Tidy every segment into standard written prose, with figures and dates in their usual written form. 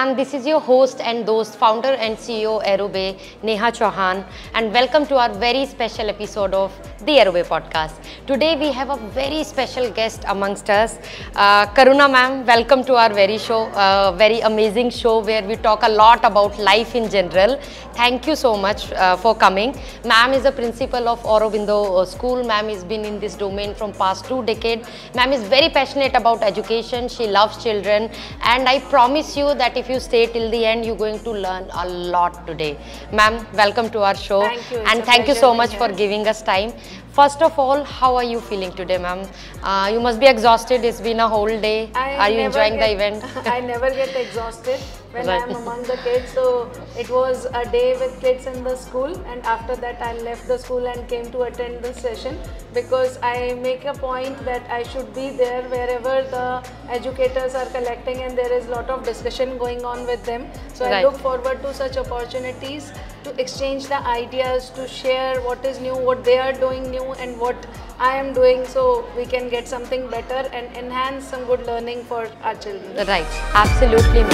everyone, this is your host and host, founder and CEO Aerobay, Neha Chauhan, and welcome to our very special episode of the Aerobay podcast. Today we have a very special guest amongst us, Karuna ma'am. Welcome to our very amazing show where we talk a lot about life in general. Thank you so much for coming. Ma'am is a principal of Aurobindo School. Ma'am has been in this domain from past 2 decades. Ma'am is very passionate about education. She loves children, and I promise you that if you stay till the end, you're going to learn a lot today. Ma'am, welcome to our show. Thank you. And thank you so much for giving us time. First of all, how are you feeling today, ma'am? You must be exhausted. It's been a whole day. Are you enjoying the event? I never get exhausted when I am among the kids. So it was a day with kids in the school, and after that I left the school and came to attend this session because I make a point that I should be there wherever the educators are collecting and there is a lot of discussion going on with them. So I look forward to such opportunities to exchange the ideas, to share what is new, what they are doing new and what I am doing, so we can get something better and enhance some good learning for our children. Right, absolutely, ma'am.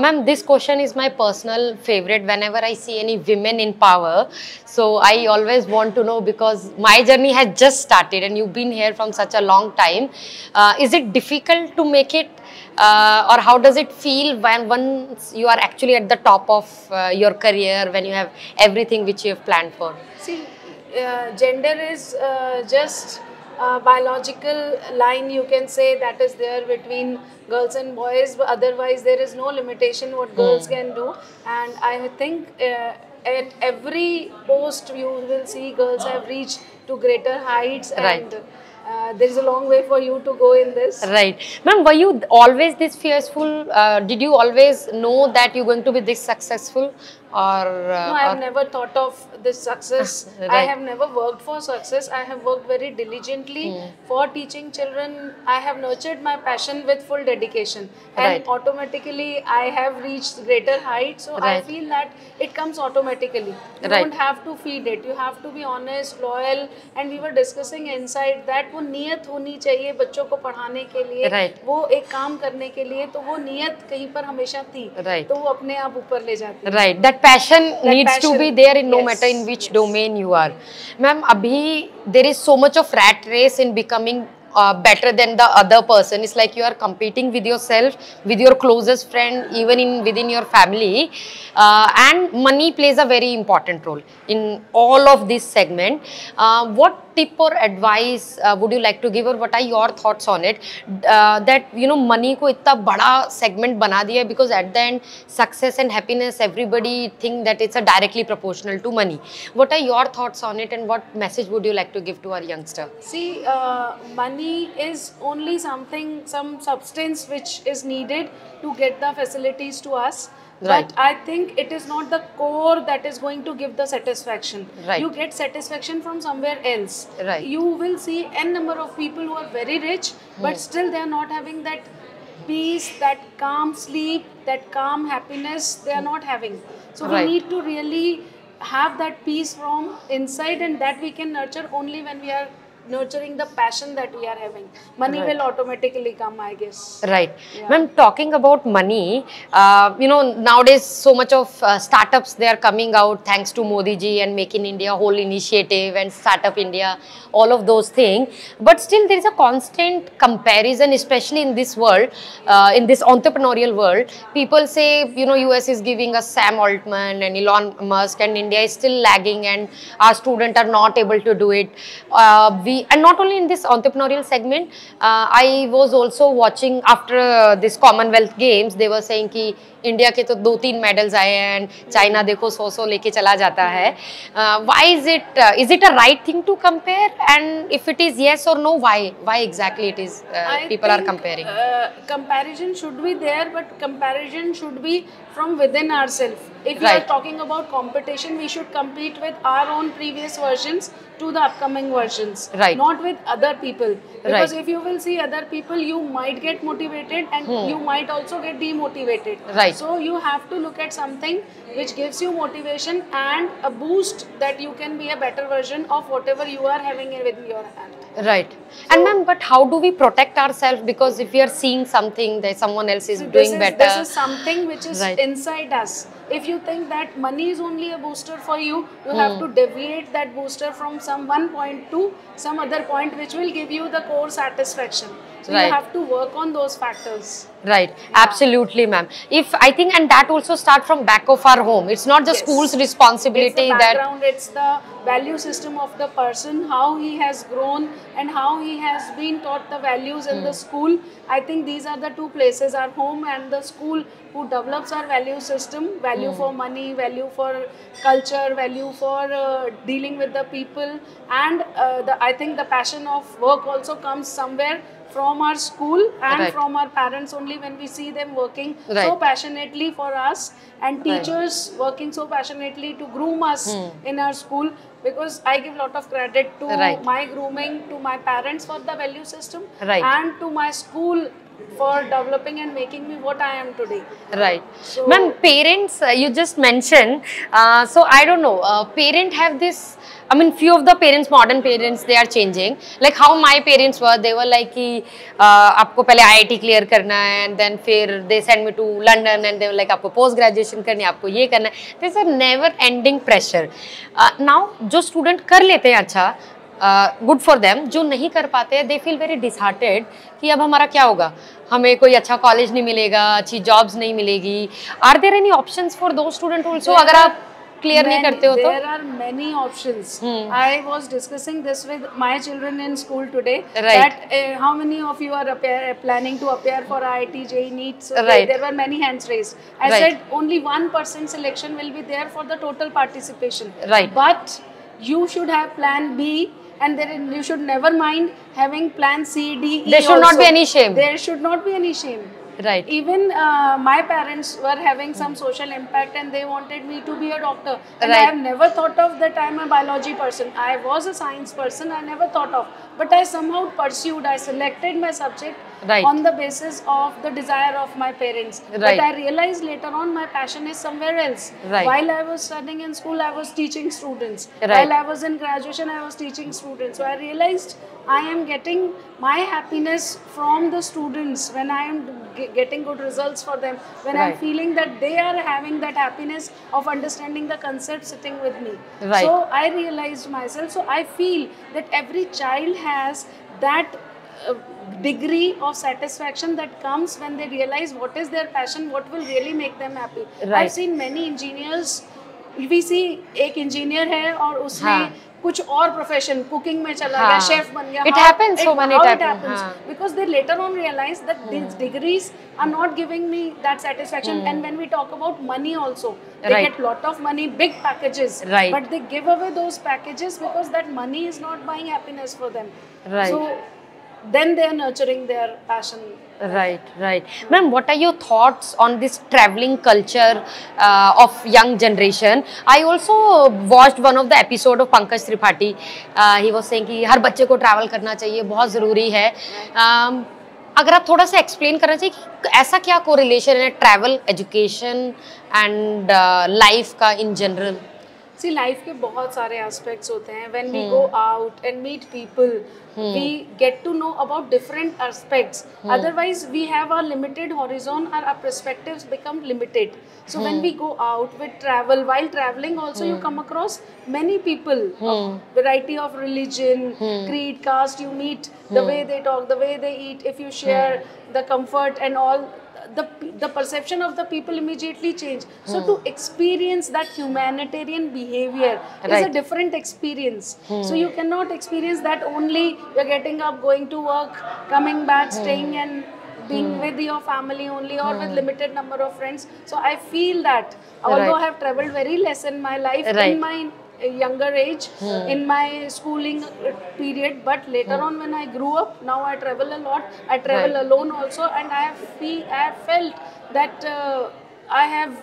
Ma'am, this question is my personal favorite whenever I see any women in power. So I always want to know, because my journey has just started and you've been here from such a long time. Is it difficult to make it, or how does it feel when once you are actually at the top of your career, when you have everything which you have planned for? See, gender is just a biological line, you can say, that is there between girls and boys, but otherwise there is no limitation what girls can do. And I think at every post you will see girls have reached to greater heights, and there is a long way for you to go in this. Right. Ma'am, were you always this fearful? Did you always know that you're going to be this successful? No, I have never thought of this success. I have never worked for success. I have worked very diligently for teaching children. I have nurtured my passion with full dedication, and automatically I have reached greater heights. So I feel that it comes automatically. You don't have to feed it. You have to be honest, loyal, and we were discussing inside that वो नियत होनी चाहिए बच्चों को पढ़ाने के लिए, वो एक काम करने के लिए, तो वो नियत कहीं पर हमेशा थी, तो वो अपने आप ऊपर ले जाती है. Right. That passion needs to be there in no matter in which domain you are. Ma'am, abhi there is so much of rat race in becoming better than the other person. It's like you are competing with yourself, with your closest friend, even within your family, and money plays a very important role in all of this segment. What tip or advice would you like to give, or what are your thoughts on it, that money ko itna bada segment bana diya, because at the end success and happiness, everybody think that it's a directly proportional to money. What are your thoughts on it, and what message would you like to give to our youngster? See, money is only something, some substance which is needed to get the facilities to us. But I think it is not the core that is going to give the satisfaction. You get satisfaction from somewhere else. You will see n number of people who are very rich, but still they are not having that peace, that calm sleep, that calm happiness they are not having. So we need to really have that peace from inside, and that we can nurture only when we are nurturing the passion that we are having. Money will automatically come, I guess. Right. Ma'am, talking about money, nowadays so much of startups, they are coming out thanks to Modi ji and Make in India whole initiative and Startup India, all of those things. But still there is a constant comparison, especially in this world, in this entrepreneurial world. People say, US is giving us Sam Altman and Elon Musk, and India is still lagging and our students are not able to do it. And not only in this entrepreneurial segment, I was also watching after this Commonwealth Games, they were saying कि India के तो 2-3 medals आए हैं and China देखो 100 लेके चला जाता है. Why is it a right thing to compare, and if it is yes or no, why exactly it is people are comparing? Comparison should be there, but comparison should be from within ourselves. If we are talking about competition, we should compete with our own previous versions to the upcoming versions, Right. not with other people. Because Right. if you will see other people, you might get motivated and you might also get demotivated. Right. So you have to look at something which gives you motivation and a boost that you can be a better version of whatever you are having with your hand. Right. And ma'am, but how do we protect ourselves? Because if we are seeing something that someone else is doing better. This is something which is Right. inside us. If you think that money is only a booster for you, you have to deviate that booster from some one point to some other point which will give you the core satisfaction. So Right. you have to work on those factors. Right, absolutely, ma'am. If I think, and that also start from back of our home. It's not the school's responsibility. It's the background, it's the value system of the person, how he has grown and how he has been taught the values in the school. I think these are the two places, our home and the school, who develops our value system, value for money, value for culture, value for dealing with the people, and I think the passion of work also comes somewhere from our school and Right. from our parents only, when we see them working Right. so passionately for us, and teachers working so passionately to groom us in our school. Because I give a lot of credit to Right. my grooming, to my parents for the value system, Right. and to my school for developing and making me what I am today. Right. So, Ma'am, parents, you just mentioned, so I don't know, parent have this, I mean, few of the parents, modern parents, they are changing. Like how my parents were, they were like, कि, आपको पहले IIT clear करना है, and then फिर they send me to London, and they were like, आपको post graduation करनी है, आपको ये करना है. There's a never ending pressure. Now, जो student कर लेते हैं अच्छा, गुड फॉर देम, जो नहीं कर पाते दे फील वेरी डिसहार्टेड कि अब हमारा क्या होगा, हमें कोई अच्छा कॉलेज नहीं मिलेगा, अच्छी जॉब्स नहीं मिलेगी. Are there any options for दो स्टूडेंट आल्सो अगर आप क्लियर नहीं करते हो तो? There are many options. I was discussing this with my children in school today. Right. That how many of you are planning to appear for IIT, JEE, NEET? So Right. there were many hands raised. I Right. said only 1% selection will be there for the total participation. Right. But you should have plan B, and then you should never mind having plan C, D, E. There should not be any shame. There should not be any shame. Right. Even my parents were having some social impact, and they wanted me to be a doctor. And Right. I have never thought of that I am a biology person. I was a science person. I never thought of. But I somehow pursued. I selected my subject Right. on the basis of the desire of my parents. Right. But I realized later on my passion is somewhere else. Right. While I was studying in school, I was teaching students. Right. While I was in graduation, I was teaching students. So I realized I am getting my happiness from the students when I am getting good results for them, when I'm Right. feeling that they are having that happiness of understanding the concept sitting with me. Right. So I realized myself. So I feel that every child has that degree of satisfaction that comes when they realize what is their passion, what will really make them happy. Right. I've seen many engineers. We see एक engineer है और उसने कुछ और profession cooking में चला गया, chef बन गया. It happens so many times. Because they later on realize that these degrees are not giving me that satisfaction. And when we talk about money also, they Right. get lot of money, big packages, Right. but they give away those packages because that money is not buying happiness for them. Right. So then they are nurturing their passion. Right, right. Ma'am, what are your thoughts on this traveling culture of young generation? I also watched one of the episode of Pankaj Tripathi. He was saying कि हर बच्चे को travel करना चाहिए, बहुत ज़रूरी है. अगर आप थोड़ा सा एक्सप्लेन करना चाहिए कि ऐसा क्या कोरिलेशन है ट्रैवल, एजुकेशन एंड लाइफ का इन जनरल? See, life के बहुत सारे aspects होते हैं. When we go out and meet people, we get to know about different aspects. Otherwise, we have a limited horizon, our perspectives become limited. So when we go out, we travel. While traveling also, you come across many people, of variety of religion, creed, caste. You meet the way they talk, the way they eat. If you share the comfort and all, the perception of the people immediately change. So to experience that humanitarian behavior is a different experience. So you cannot experience that only you're getting up, going to work, coming back, staying and being with your family only, or with limited number of friends. So I feel that although I have traveled very less in my life, in my younger age, in my schooling period, but later on when I grew up, now I travel a lot. I travel alone also, and I have felt that I have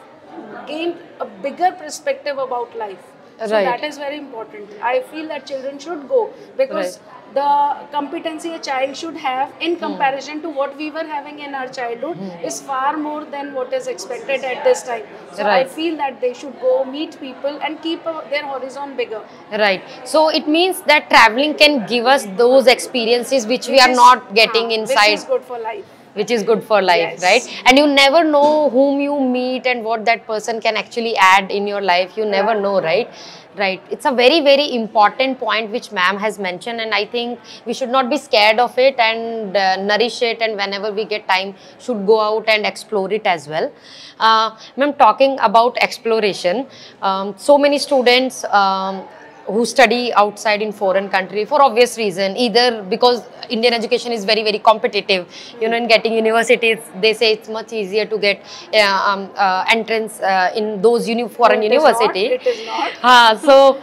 gained a bigger perspective about life. So that is very important. I feel that children should go, because the competency a child should have in comparison to what we were having in our childhood is far more than what is expected at this time. So I feel that they should go meet people and keep their horizon bigger. Right. So it means that traveling can give us those experiences which we are not getting inside. Which is good for life. Which is good for life, right? And you never know whom you meet and what that person can actually add in your life. You never know, right? Right. It's a very, very important point which ma'am has mentioned, and I think we should not be scared of it and nourish it, and whenever we get time should go out and explore it as well. Ma'am, talking about exploration, so many students who study outside in foreign country for obvious reason, either because Indian education is very, very competitive, you know, in getting universities, they say it's much easier to get entrance in those foreign universities. It is not.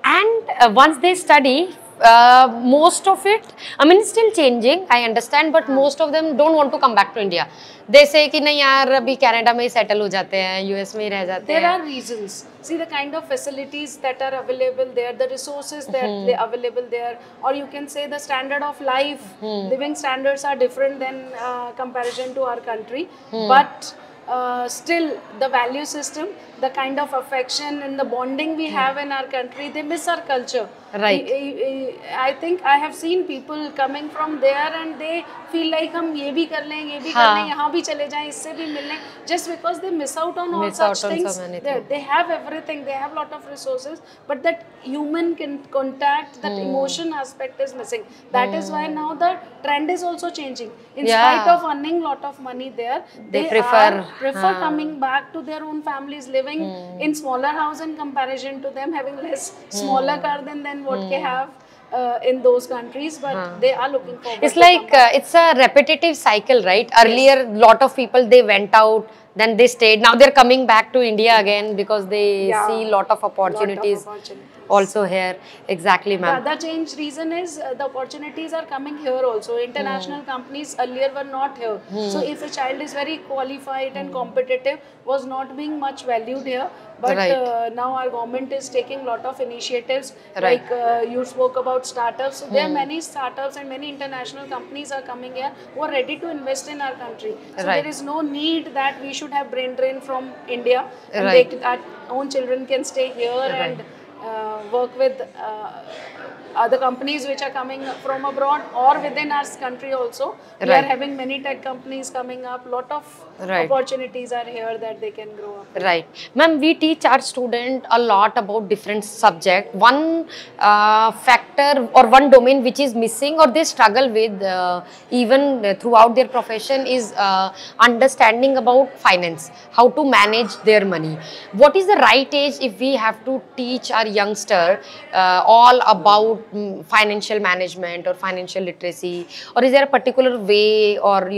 And once they study, most of it, I mean, it's still changing, I understand, but most of them don't want to come back to India. They say कि नहीं यार अभी Canada में ही settle हो जाते हैं, US में ही रह जाते हैं. There are reasons. See the kind of facilities that are available there, the resources that they are available there, or you can say the standard of life, living standards are different than comparison to our country. But still the value system, the kind of affection and the bonding we have in our country, they miss our culture. Right. I think I have seen people coming from there and they feel like हम ये भी कर लें, ये भी कर लें, यहाँ भी चले जाएं, इससे भी मिल लें, just because they miss out on all such things. They have everything, they have lot of resources, but that human contact, that emotion aspect is missing. That is why now the trend is also changing. In spite of earning lot of money there, they prefer coming back to their own families, living in smaller house in comparison to them having less smaller car than what they have in those countries, but they are looking forward. It's like it's a repetitive cycle, right? Earlier, lot of people, they went out, then they stayed. Now they're coming back to India again because they see lot of opportunities also here. Exactly, ma'am. The other change reason is the opportunities are coming here also. International companies earlier were not here. So if a child is very qualified and competitive, was not being much valued here. But now our government is taking lot of initiatives, like you spoke about startups. So there are many startups and many international companies are coming here who are ready to invest in our country. So there is no need that we should have brain drain from India. And our own children can stay here and work with other companies which are coming from abroad or within our country also. We are having many tech companies coming up. Lot of opportunities are here that they can grow up. Right. Ma'am, we teach our student a lot about different subjects. One factor or one domain which is missing or they struggle with even throughout their profession is understanding about finance, how to manage their money. What is the right age if we have to teach our youngster all about financial management or financial literacy, or is there a particular way or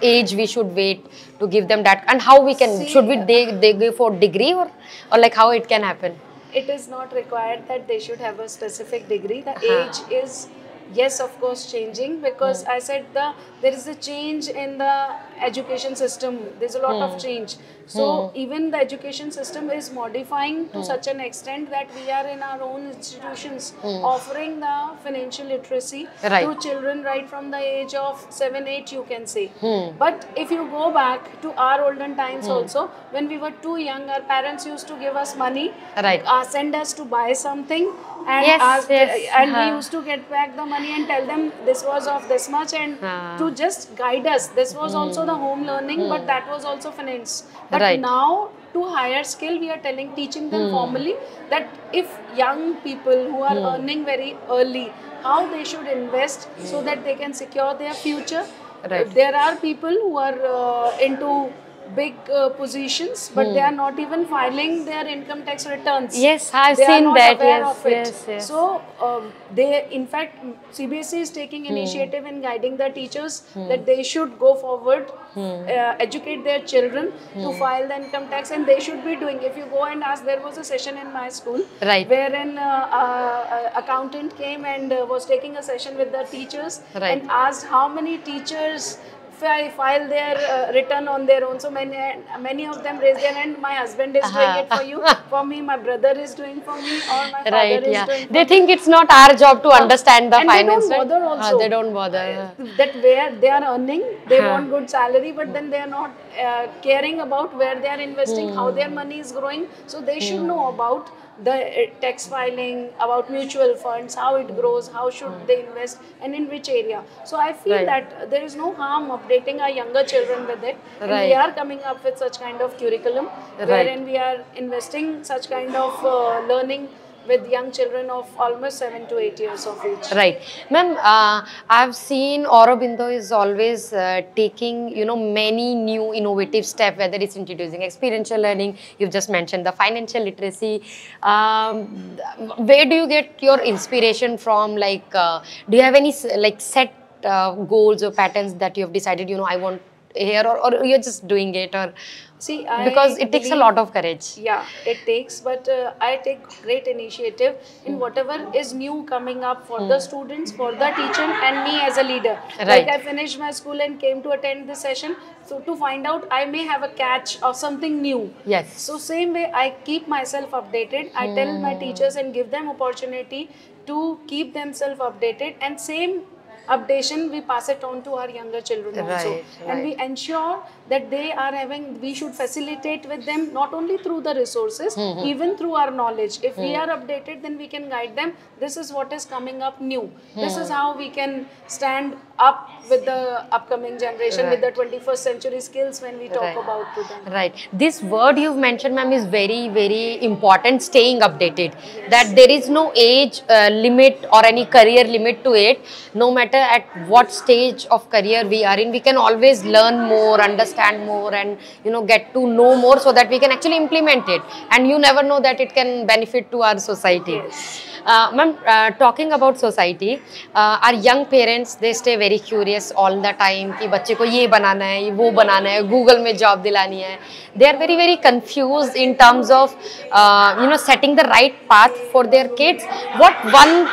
age we should wait to give them that, and how we can should we they go for degree or like how it can happen? It is not required that they should have a specific degree. The age is, yes, of course, changing, because I said there is a change in the education system. There's a lot of change. So even the education system is modifying to such an extent that we are in our own institutions offering the financial literacy to children right from the age of 7, 8, you can say. But if you go back to our olden times also, when we were too young, our parents used to give us money, send us to buy something, and we used to get back the money and tell them this was of this much, and to just guide us. This was also the home learning, but that was also finance. But now, to higher skill, we are teaching them formally that if young people who are earning very early, how they should invest so that they can secure their future. There are people who are into big positions, but they are not even filing their income tax returns. Yes, I've seen that. Yes. So they, in fact, CBSE is taking initiative in guiding the teachers that they should go forward, educate their children to file the income tax, and they should be doing. If you go and ask, there was a session in my school wherein accountant came and was taking a session with the teachers and asked how many teachers file their return on their own. So many of them raise their hand. My husband is doing it for you. For me, my brother is doing for me, or my father is doing. They think it's not our job to understand the finance. They don't bother also. They don't bother. That where they are earning, they want good salary, but then they are not caring about where they are investing, how their money is growing. So they should know about the tax filing, about mutual funds, how it grows, how should they invest, and in which area. So I feel that there is no harm updating our younger children with it. And we are coming up with such kind of curriculum wherein we are investing such kind of learning with young children of almost 7 to 8 years of age. Right. Ma'am, I've seen Aurobindo is always taking, many new innovative steps, whether it's introducing experiential learning, you've just mentioned the financial literacy. Where do you get your inspiration from? Like, do you have any set goals or patterns that you have decided, I want here, or you're just doing it, or because it takes a lot of courage. Yeah, it takes, but I take great initiative in whatever is new coming up for the students, for the teacher, and me as a leader. Like I finished my school and came to attend this session, so to find out I may have a catch or something new. Yes. So same way I keep myself updated. I tell my teachers and give them opportunity to keep themselves updated, and same updation we pass it on to our younger children also, and we ensure that they are having, we should facilitate with them not only through the resources, even through our knowledge. If we are updated, then we can guide them. This is what is coming up new. This is how we can stand up with the upcoming generation, with the 21st century skills when we talk about to them. Right. This word you've mentioned, ma'am, is very, very important, staying updated. That there is no age limit or any career limit to it. No matter at what stage of career we are in, we can always learn more, understand more, and get to know more, so that we can actually implement it. And you never know that it can benefit to our society. Ma'am, talking about society, our young parents, they stay very curious all the time कि बच्चे को ये बनाना है, वो बनाना है, Google में job दिलानी है. They are very, very confused in terms of setting the right path for their kids. What one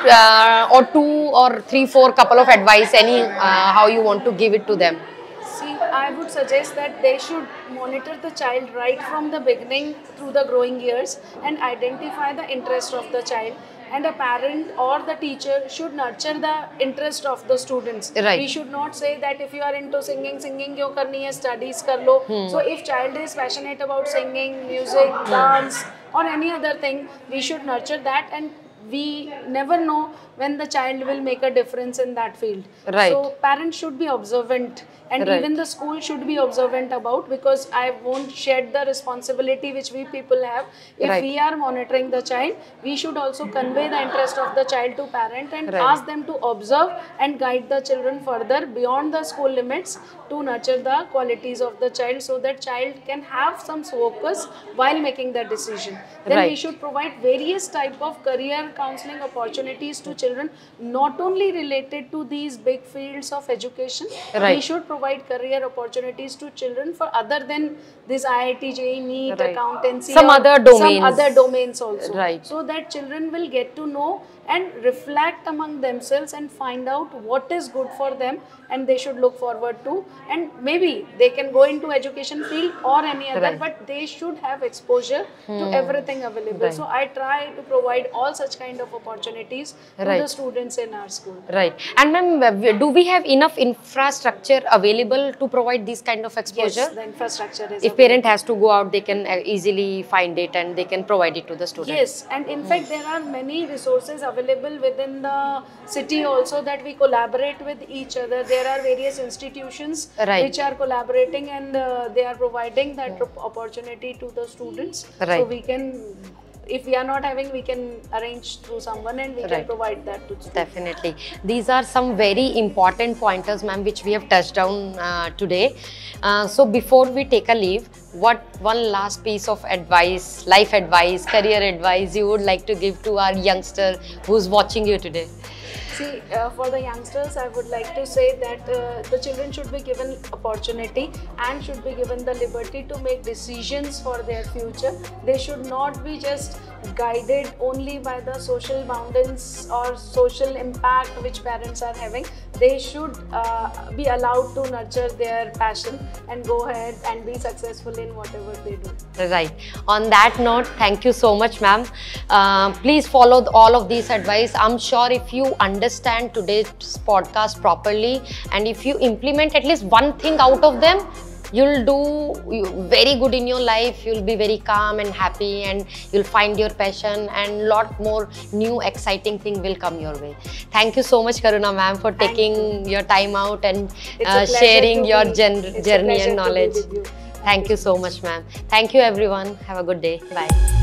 or two or three, four couple of advice, how you want to give it to them? See, I would suggest that they should monitor the child right from the beginning through the growing years and identify the interest of the child. And a parent or the teacher should nurture the interest of the students. We should not say that if you are into singing kyun karni hai, studies kar lo. So if child is passionate about singing, music, dance, or any other thing, we should nurture that, and we never know when the child will make a difference in that field. So parents should be observant, and even the school should be observant about, because I won't shed the responsibility which we people have. If we are monitoring the child, we should also convey the interest of the child to parent and ask them to observe and guide the children further beyond the school limits to nurture the qualities of the child, so that child can have some focus while making the decision. Then we should provide various type of career counseling opportunities to children, not only related to these big fields of education. We should provide career opportunities to children for other than this IIT, JEE, NEET, accountancy, some other domains also. So that children will get to know and reflect among themselves and find out what is good for them and they should look forward to, and maybe they can go into education field or any other, but they should have exposure to everything available. So I try to provide all such kind of opportunities to the students in our school. And ma'am, do we have enough infrastructure available to provide this kind of exposure? Yes, the infrastructure is if parent has to go out, they can easily find it and they can provide it to the student. Yes, and in fact there are many resources available within the city also, that we collaborate with each other. There are various institutions which are collaborating, and they are providing that opportunity to the students. So we can, if we are not having, we can arrange through someone and we can provide that to students. Definitely. These are some very important pointers, ma'am, which we have touched on today. So before we take a leave, what one last piece of advice, life advice, career advice you would like to give to our youngster who's watching you today? See, for the youngsters, I would like to say that the children should be given opportunity and should be given the liberty to make decisions for their future. They should not be just guided only by the social boundaries or social impact which parents are having. They should be allowed to nurture their passion and go ahead and be successful in whatever they do. Right. On that note, thank you so much, ma'am. Please follow all of these advice. I'm sure if you understand today's podcast properly and if you implement at least one thing out of them, you'll do very good in your life. You'll be very calm and happy, and you'll find your passion, and lot more new exciting thing will come your way. Thank you so much, Karuna ma'am, for taking your time out and sharing your journey and knowledge. Thank you so much, ma'am. Thank you, everyone. Have a good day. Bye.